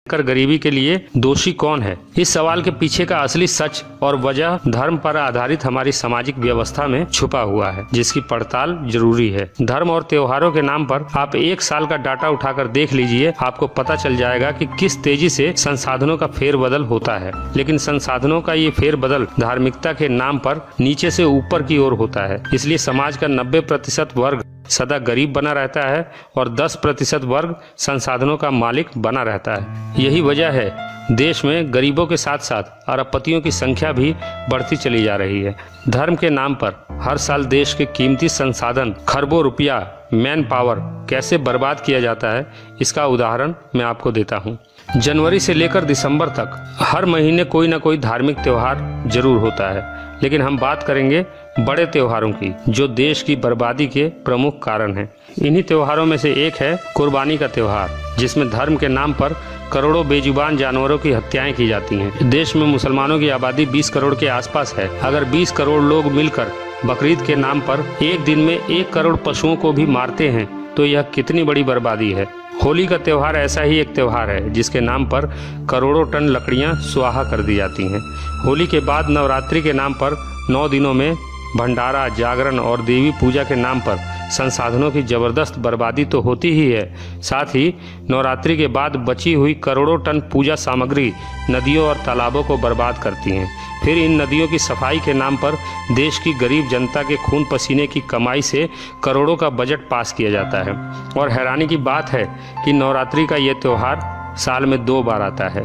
कर गरीबी के लिए दोषी कौन है? इस सवाल के पीछे का असली सच और वजह धर्म पर आधारित हमारी सामाजिक व्यवस्था में छुपा हुआ है, जिसकी पड़ताल जरूरी है। धर्म और त्योहारों के नाम पर आप एक साल का डाटा उठाकर देख लीजिए, आपको पता चल जाएगा कि किस तेजी से संसाधनों का फेरबदल होता है। लेकिन संसाधनों का ये फेरबदल धार्मिकता के नाम पर नीचे से ऊपर की ओर होता है। इसलिए समाज का 90% वर्ग सदा गरीब बना रहता है और 10% वर्ग संसाधनों का मालिक बना रहता है। यही वजह है देश में गरीबों के साथ साथ अरबपतियों की संख्या भी बढ़ती चली जा रही है। धर्म के नाम पर हर साल देश के कीमती संसाधन खरबों रुपया, मैन पावर कैसे बर्बाद किया जाता है, इसका उदाहरण मैं आपको देता हूँ। जनवरी से लेकर दिसंबर तक हर महीने कोई न कोई धार्मिक त्योहार जरूर होता है, लेकिन हम बात करेंगे बड़े त्योहारों की, जो देश की बर्बादी के प्रमुख कारण हैं। इन्हीं त्योहारों में से एक है कुर्बानी का त्योहार, जिसमें धर्म के नाम पर करोड़ों बेजुबान जानवरों की हत्याएं की जाती हैं। देश में मुसलमानों की आबादी 20 करोड़ के आसपास है। अगर 20 करोड़ लोग मिलकर बकरीद के नाम पर एक दिन में 1 करोड़ पशुओं को भी मारते हैं, तो यह कितनी बड़ी बर्बादी है। होली का त्योहार ऐसा ही एक त्योहार है, जिसके नाम पर करोड़ों टन लकड़ियां स्वाहा कर दी जाती हैं। होली के बाद नवरात्रि के नाम पर 9 दिनों में भंडारा, जागरण और देवी पूजा के नाम पर संसाधनों की जबरदस्त बर्बादी तो होती ही है, साथ ही नवरात्रि के बाद बची हुई करोड़ों टन पूजा सामग्री नदियों और तालाबों को बर्बाद करती हैं। फिर इन नदियों की सफाई के नाम पर देश की गरीब जनता के खून पसीने की कमाई से करोड़ों का बजट पास किया जाता है। और हैरानी की बात है कि नवरात्रि का ये त्यौहार साल में 2 बार आता है।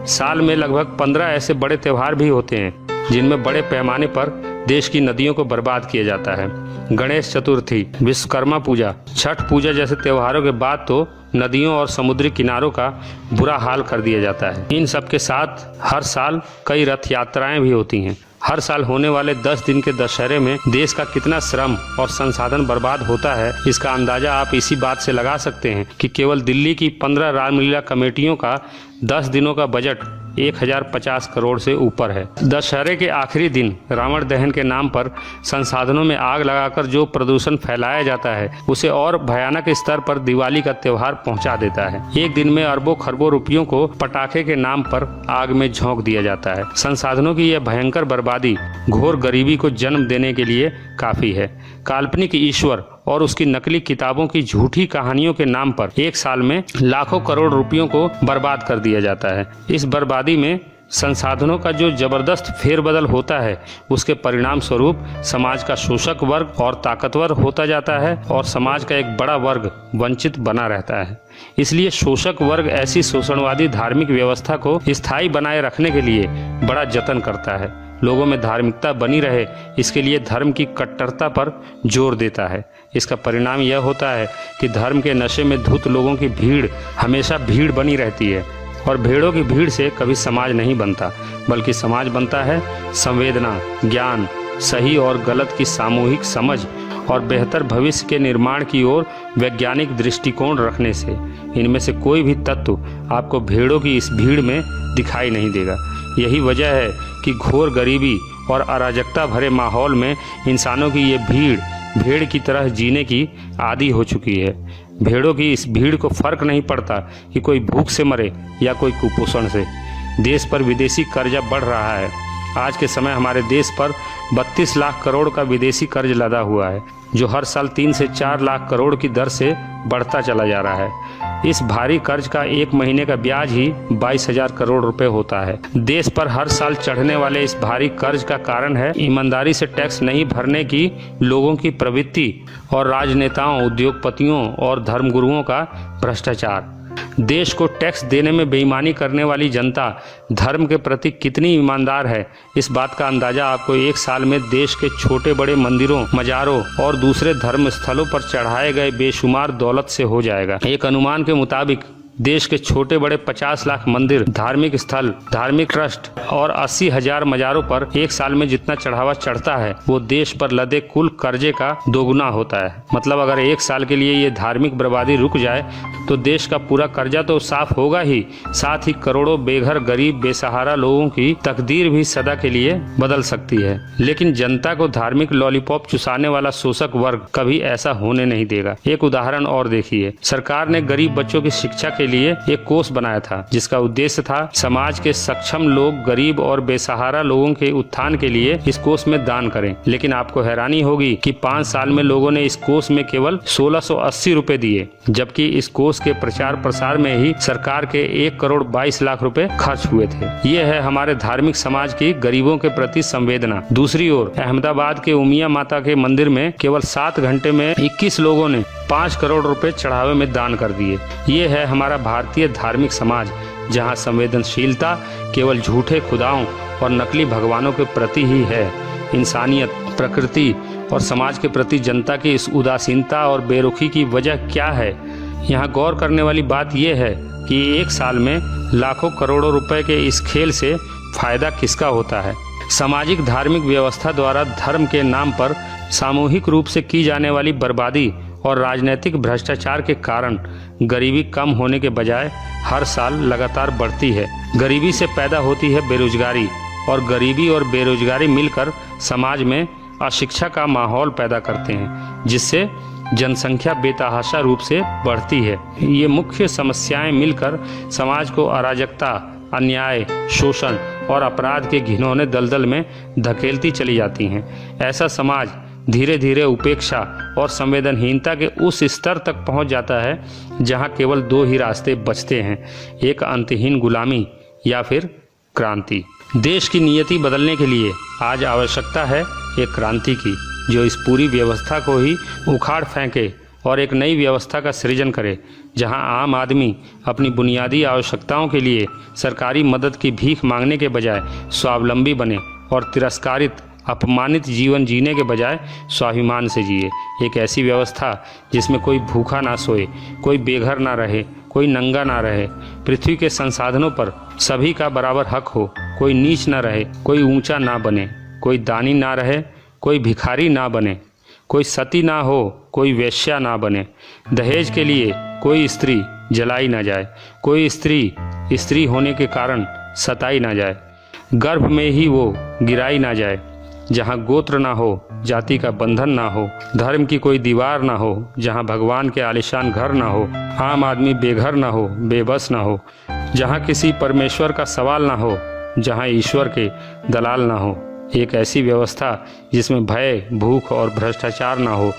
साल में लगभग 15 ऐसे बड़े त्यौहार भी होते हैं, जिनमें बड़े पैमाने पर देश की नदियों को बर्बाद किया जाता है। गणेश चतुर्थी, विश्वकर्मा पूजा, छठ पूजा जैसे त्योहारों के बाद तो नदियों और समुद्री किनारों का बुरा हाल कर दिया जाता है। इन सब के साथ हर साल कई रथ यात्राएं भी होती हैं। हर साल होने वाले 10 दिन के दशहरे में देश का कितना श्रम और संसाधन बर्बाद होता है, इसका अंदाजा आप इसी बात से लगा सकते हैं कि केवल दिल्ली की 15 रामलीला कमेटियों का 10 दिनों का बजट 1050 करोड़ से ऊपर है। दशहरे के आखिरी दिन रावण दहन के नाम पर संसाधनों में आग लगाकर जो प्रदूषण फैलाया जाता है, उसे और भयानक स्तर पर दिवाली का त्योहार पहुंचा देता है। एक दिन में अरबों खरबों रुपयों को पटाखे के नाम पर आग में झोंक दिया जाता है। संसाधनों की यह भयंकर बर्बादी घोर गरीबी को जन्म देने के लिए काफी है। काल्पनिक ईश्वर और उसकी नकली किताबों की झूठी कहानियों के नाम पर एक साल में लाखों करोड़ रुपयों को बर्बाद कर दिया जाता है। इस बर्बादी में संसाधनों का जो जबरदस्त फेरबदल होता है, उसके परिणाम स्वरूप समाज का शोषक वर्ग और ताकतवर होता जाता है और समाज का एक बड़ा वर्ग वंचित बना रहता है। इसलिए शोषक वर्ग ऐसी शोषणवादी धार्मिक व्यवस्था को स्थायी बनाए रखने के लिए बड़ा जतन करता है। लोगों में धार्मिकता बनी रहे, इसके लिए धर्म की कट्टरता पर जोर देता है। इसका परिणाम यह होता है कि धर्म के नशे में धुत लोगों की भीड़ हमेशा भीड़ बनी रहती है, और भीड़ों की भीड़ से कभी समाज नहीं बनता, बल्कि समाज बनता है संवेदना, ज्ञान, सही और गलत की सामूहिक समझ और बेहतर भविष्य के निर्माण की ओर वैज्ञानिक दृष्टिकोण रखने से। इनमें से कोई भी तत्व आपको भीड़ों की इस भीड़ में दिखाई नहीं देगा। यही वजह है कि घोर गरीबी और अराजकता भरे माहौल में इंसानों की ये भीड़ भेड़ की तरह जीने की आदी हो चुकी है। भेड़ों की इस भीड़ को फर्क नहीं पड़ता कि कोई भूख से मरे या कोई कुपोषण से। देश पर विदेशी कर्जा बढ़ रहा है। आज के समय हमारे देश पर 32 लाख करोड़ का विदेशी कर्ज लदा हुआ है, जो हर साल 3 से 4 लाख करोड़ की दर से बढ़ता चला जा रहा है। इस भारी कर्ज का एक महीने का ब्याज ही 22,000 करोड़ रुपए होता है। देश पर हर साल चढ़ने वाले इस भारी कर्ज का कारण है ईमानदारी से टैक्स नहीं भरने की लोगों की प्रवृत्ति और राजनेताओं, उद्योगपतियों और धर्मगुरुओं का भ्रष्टाचार। देश को टैक्स देने में बेईमानी करने वाली जनता धर्म के प्रति कितनी ईमानदार है, इस बात का अंदाजा आपको एक साल में देश के छोटे बड़े मंदिरों, मजारों और दूसरे धर्म स्थलों पर चढ़ाए गए बेशुमार दौलत से हो जाएगा। एक अनुमान के मुताबिक देश के छोटे बड़े 50 लाख मंदिर, धार्मिक स्थल, धार्मिक ट्रस्ट और 80,000 मजारों पर एक साल में जितना चढ़ावा चढ़ता है, वो देश पर लदे कुल कर्जे का दोगुना होता है। मतलब अगर एक साल के लिए ये धार्मिक बर्बादी रुक जाए तो देश का पूरा कर्जा तो साफ होगा ही, साथ ही करोड़ों बेघर, गरीब, बेसहारा लोगों की तकदीर भी सदा के लिए बदल सकती है। लेकिन जनता को धार्मिक लॉलीपॉप चुसाने वाला शोषक वर्ग कभी ऐसा होने नहीं देगा। एक उदाहरण और देखिए, सरकार ने गरीब बच्चों की शिक्षा के लिए एक कोष बनाया था, जिसका उद्देश्य था समाज के सक्षम लोग गरीब और बेसहारा लोगों के उत्थान के लिए इस कोष में दान करें। लेकिन आपको हैरानी होगी कि 5 साल में लोगों ने इस कोष में केवल 1680 रुपए दिए, जबकि इस कोष के प्रचार प्रसार में ही सरकार के 1 करोड़ 22 लाख रुपए खर्च हुए थे। ये है हमारे धार्मिक समाज की गरीबों के प्रति संवेदना। दूसरी ओर अहमदाबाद के उमिया माता के मंदिर में केवल 7 घंटे में 21 लोगों ने 5 करोड़ रुपए चढ़ावे में दान कर दिए। ये है हमारा भारतीय धार्मिक समाज, जहाँ संवेदनशीलता केवल झूठे खुदाओं और नकली भगवानों के प्रति ही है। इंसानियत, प्रकृति और समाज के प्रति जनता की इस उदासीनता और बेरुखी की वजह क्या है? यहाँ गौर करने वाली बात यह है कि एक साल में लाखों करोड़ों रुपए के इस खेल से फायदा किसका होता है? सामाजिक धार्मिक व्यवस्था द्वारा धर्म के नाम पर सामूहिक रूप से की जाने वाली बर्बादी और राजनीतिक भ्रष्टाचार के कारण गरीबी कम होने के बजाय हर साल लगातार बढ़ती है। गरीबी से पैदा होती है बेरोजगारी, और गरीबी और बेरोजगारी मिलकर समाज में अशिक्षा का माहौल पैदा करते हैं, जिससे जनसंख्या बेतहाशा रूप से बढ़ती है। ये मुख्य समस्याएं मिलकर समाज को अराजकता, अन्याय, शोषण और अपराध के घिनौने दलदल में धकेलती चली जाती हैं। ऐसा समाज धीरे धीरे उपेक्षा और संवेदनहीनता के उस स्तर तक पहुंच जाता है जहां केवल 2 ही रास्ते बचते हैं, एक अंतहीन गुलामी या फिर क्रांति। देश की नियति बदलने के लिए आज आवश्यकता है एक क्रांति की, जो इस पूरी व्यवस्था को ही उखाड़ फेंके और एक नई व्यवस्था का सृजन करे, जहां आम आदमी अपनी बुनियादी आवश्यकताओं के लिए सरकारी मदद की भीख मांगने के बजाय स्वावलंबी बने और तिरस्कारित, अपमानित जीवन जीने के बजाय स्वाभिमान से जिए। एक ऐसी व्यवस्था जिसमें कोई भूखा ना सोए, कोई बेघर ना रहे, कोई नंगा ना रहे, पृथ्वी के संसाधनों पर सभी का बराबर हक हो, कोई नीच ना रहे, कोई ऊंचा ना बने, कोई दानी ना रहे, कोई भिखारी ना बने, कोई सती ना हो, कोई वेश्या ना बने, दहेज के लिए कोई स्त्री जलाई ना जाए, कोई स्त्री होने के कारण सताई ना जाए, गर्भ में ही वो गिराई ना जाए, जहाँ गोत्र ना हो, जाति का बंधन ना हो, धर्म की कोई दीवार ना हो, जहाँ भगवान के आलिशान घर ना हो, आम आदमी बेघर ना हो, बेबस ना हो, जहाँ किसी परमेश्वर का सवाल ना हो, जहाँ ईश्वर के दलाल ना हो। एक ऐसी व्यवस्था जिसमें भय, भूख और भ्रष्टाचार ना हो,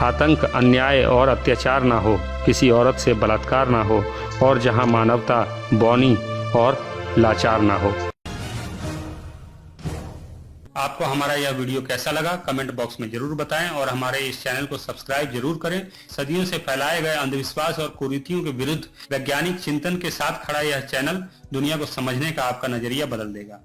आतंक, अन्याय और अत्याचार ना हो, किसी औरत से बलात्कार ना हो, और जहाँ मानवता बौनी और लाचार ना हो। आपको हमारा यह वीडियो कैसा लगा कमेंट बॉक्स में जरूर बताएं, और हमारे इस चैनल को सब्सक्राइब जरूर करें। सदियों से फैलाए गए अंधविश्वास और कुरीतियों के विरुद्ध वैज्ञानिक चिंतन के साथ खड़ा यह चैनल दुनिया को समझने का आपका नजरिया बदल देगा।